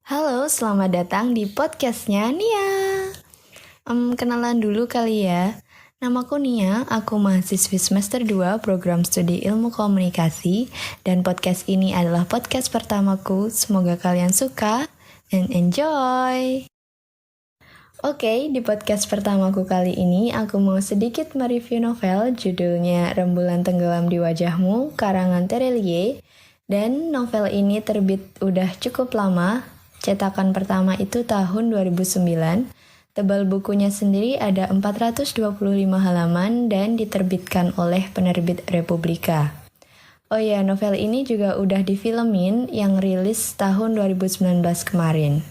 Halo, selamat datang di podcastnya Nia. Kenalan dulu kali ya. Namaku Nia, aku mahasiswi semester 2 program studi ilmu komunikasi. Dan podcast ini adalah podcast pertamaku. Semoga kalian suka and enjoy. Oke, di podcast pertamaku kali ini aku mau sedikit mereview novel judulnya Rembulan Tenggelam di Wajahmu, karangan Terelie. Dan novel ini terbit udah cukup lama, cetakan pertama itu tahun 2009. Tebal bukunya sendiri ada 425 halaman dan diterbitkan oleh penerbit Republika. Oh ya, novel ini juga udah difilmin yang rilis tahun 2019 kemarin.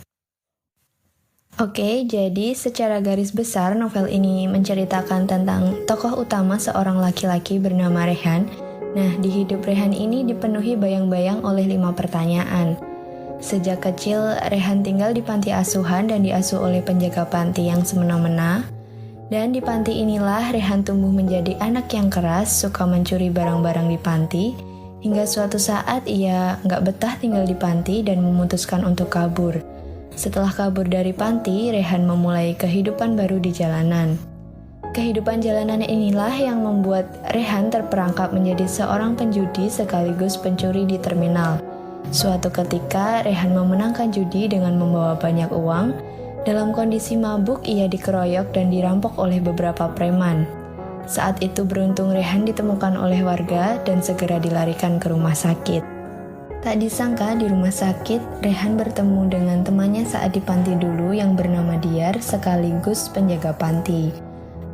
Oke, jadi secara garis besar novel ini menceritakan tentang tokoh utama seorang laki-laki bernama Rehan. Nah, di hidup Rehan ini dipenuhi bayang-bayang oleh 5 pertanyaan. Sejak kecil, Rehan tinggal di panti asuhan dan diasuh oleh penjaga panti yang semena-mena. Dan di panti inilah Rehan tumbuh menjadi anak yang keras, suka mencuri barang-barang di panti, hingga suatu saat ia nggak betah tinggal di panti dan memutuskan untuk kabur. Setelah kabur dari panti, Rehan memulai kehidupan baru di jalanan. Kehidupan jalanan inilah yang membuat Rehan terperangkap menjadi seorang penjudi sekaligus pencuri di terminal. Suatu ketika, Rehan memenangkan judi dengan membawa banyak uang. Dalam kondisi mabuk, ia dikeroyok dan dirampok oleh beberapa preman. Saat itu beruntung Rehan ditemukan oleh warga dan segera dilarikan ke rumah sakit. Tak disangka di rumah sakit, Rehan bertemu dengan temannya saat di panti dulu yang bernama Diar sekaligus penjaga panti.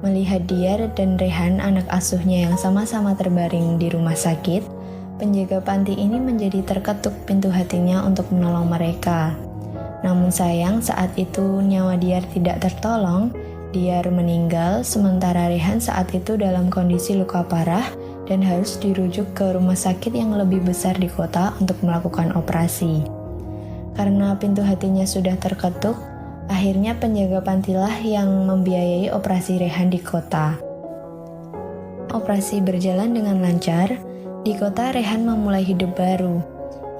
Melihat Diar dan Rehan anak asuhnya yang sama-sama terbaring di rumah sakit, penjaga panti ini menjadi terketuk pintu hatinya untuk menolong mereka. Namun sayang saat itu nyawa Diar tidak tertolong, Diar meninggal sementara Rehan saat itu dalam kondisi luka parah dan harus dirujuk ke rumah sakit yang lebih besar di kota untuk melakukan operasi. Karena pintu hatinya sudah terketuk, akhirnya penjaga pantilah yang membiayai operasi Rehan di kota. Operasi berjalan dengan lancar. Di kota, Rehan memulai hidup baru.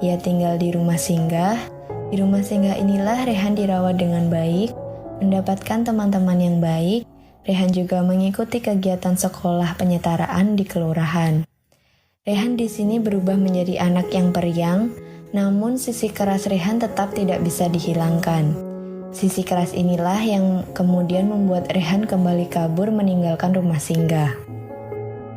Ia tinggal di rumah singgah. Di rumah singgah inilah Rehan dirawat dengan baik, mendapatkan teman-teman yang baik. Rehan juga mengikuti kegiatan sekolah penyetaraan di kelurahan. Rehan di sini berubah menjadi anak yang periang, namun sisi keras Rehan tetap tidak bisa dihilangkan. Sisi keras inilah yang kemudian membuat Rehan kembali kabur meninggalkan rumah singgah.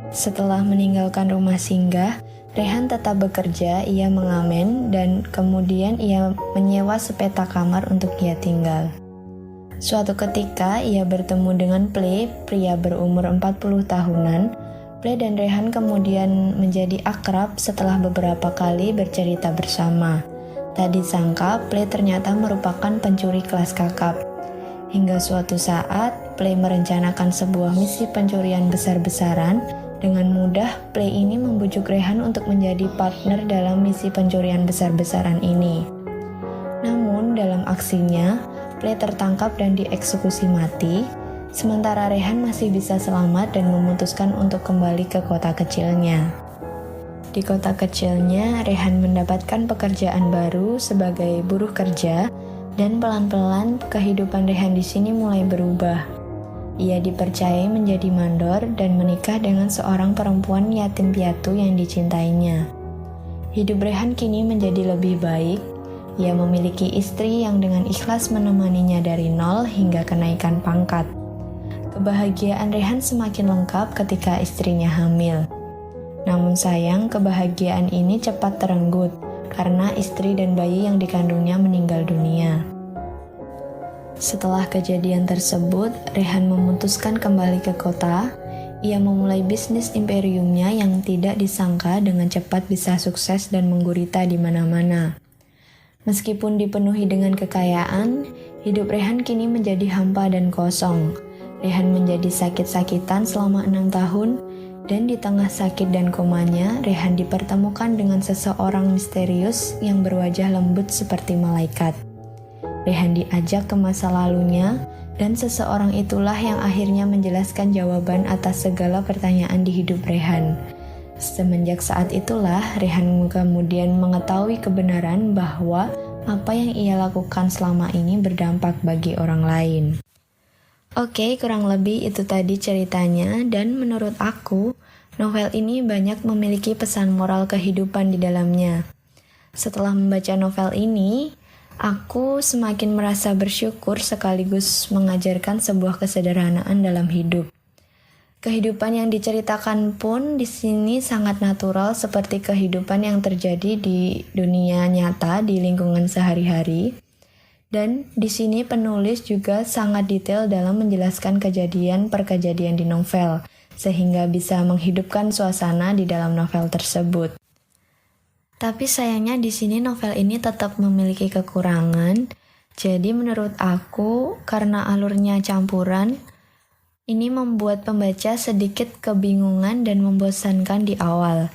Setelah meninggalkan rumah singgah, Rehan tetap bekerja, ia mengamen, dan kemudian ia menyewa sepeta kamar untuk ia tinggal. Suatu ketika, ia bertemu dengan Ple, pria berumur 40 tahunan. Ple dan Rehan kemudian menjadi akrab setelah beberapa kali bercerita bersama. Tak disangka, Ple ternyata merupakan pencuri kelas kakap. Hingga suatu saat, Ple merencanakan sebuah misi pencurian besar-besaran. Dengan mudah, Ple ini membujuk Rehan untuk menjadi partner dalam misi pencurian besar-besaran ini. Namun, dalam aksinya, Ple tertangkap dan dieksekusi mati, sementara Rehan masih bisa selamat dan memutuskan untuk kembali ke kota kecilnya. Di kota kecilnya, Rehan mendapatkan pekerjaan baru sebagai buruh kerja, dan pelan-pelan kehidupan Rehan di sini mulai berubah. Ia dipercayai menjadi mandor dan menikah dengan seorang perempuan yatim piatu yang dicintainya. Hidup Rehan kini menjadi lebih baik. Ia memiliki istri yang dengan ikhlas menemaninya dari nol hingga kenaikan pangkat. Kebahagiaan Rehan semakin lengkap ketika istrinya hamil. Namun sayang, kebahagiaan ini cepat terenggut karena istri dan bayi yang dikandungnya meninggal dunia. Setelah kejadian tersebut, Rehan memutuskan kembali ke kota. Ia memulai bisnis imperiumnya yang tidak disangka dengan cepat bisa sukses dan menggurita di mana-mana. Meskipun dipenuhi dengan kekayaan, hidup Rehan kini menjadi hampa dan kosong. Rehan menjadi sakit-sakitan selama 6 tahun, dan di tengah sakit dan komanya, Rehan dipertemukan dengan seseorang misterius yang berwajah lembut seperti malaikat. Rehan diajak ke masa lalunya, dan seseorang itulah yang akhirnya menjelaskan jawaban atas segala pertanyaan di hidup Rehan. Semenjak saat itulah, Rehan kemudian mengetahui kebenaran bahwa apa yang ia lakukan selama ini berdampak bagi orang lain. Oke, kurang lebih itu tadi ceritanya, dan menurut aku, novel ini banyak memiliki pesan moral kehidupan di dalamnya. Setelah membaca novel ini, aku semakin merasa bersyukur sekaligus mengajarkan sebuah kesederhanaan dalam hidup. Kehidupan yang diceritakan pun di sini sangat natural seperti kehidupan yang terjadi di dunia nyata di lingkungan sehari-hari. Dan di sini penulis juga sangat detail dalam menjelaskan kejadian per kejadian di novel, sehingga bisa menghidupkan suasana di dalam novel tersebut. Tapi sayangnya di sini novel ini tetap memiliki kekurangan. Jadi menurut aku, karena alurnya campuran, ini membuat pembaca sedikit kebingungan dan membosankan di awal.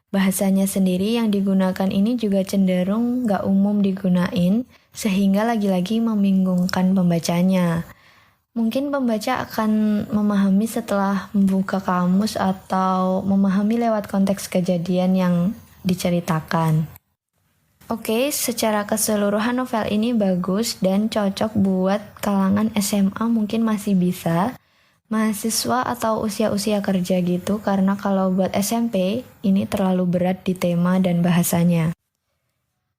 Bahasanya sendiri yang digunakan ini juga cenderung gak umum digunain, sehingga lagi-lagi membingungkan pembacanya. Mungkin pembaca akan memahami setelah membuka kamus atau memahami lewat konteks kejadian yang diceritakan. Oke, secara keseluruhan novel ini bagus dan cocok buat kalangan SMA mungkin masih bisa, mahasiswa atau usia-usia kerja gitu, karena kalau buat SMP ini terlalu berat di tema dan bahasanya.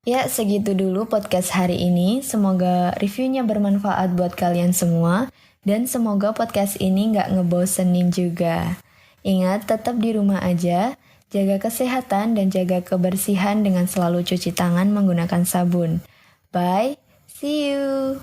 Ya, segitu dulu podcast hari ini. Semoga reviewnya bermanfaat buat kalian semua, dan semoga podcast ini gak ngebosenin juga. Ingat, tetap di rumah aja, jaga kesehatan dan jaga kebersihan dengan selalu cuci tangan menggunakan sabun. Bye, see you!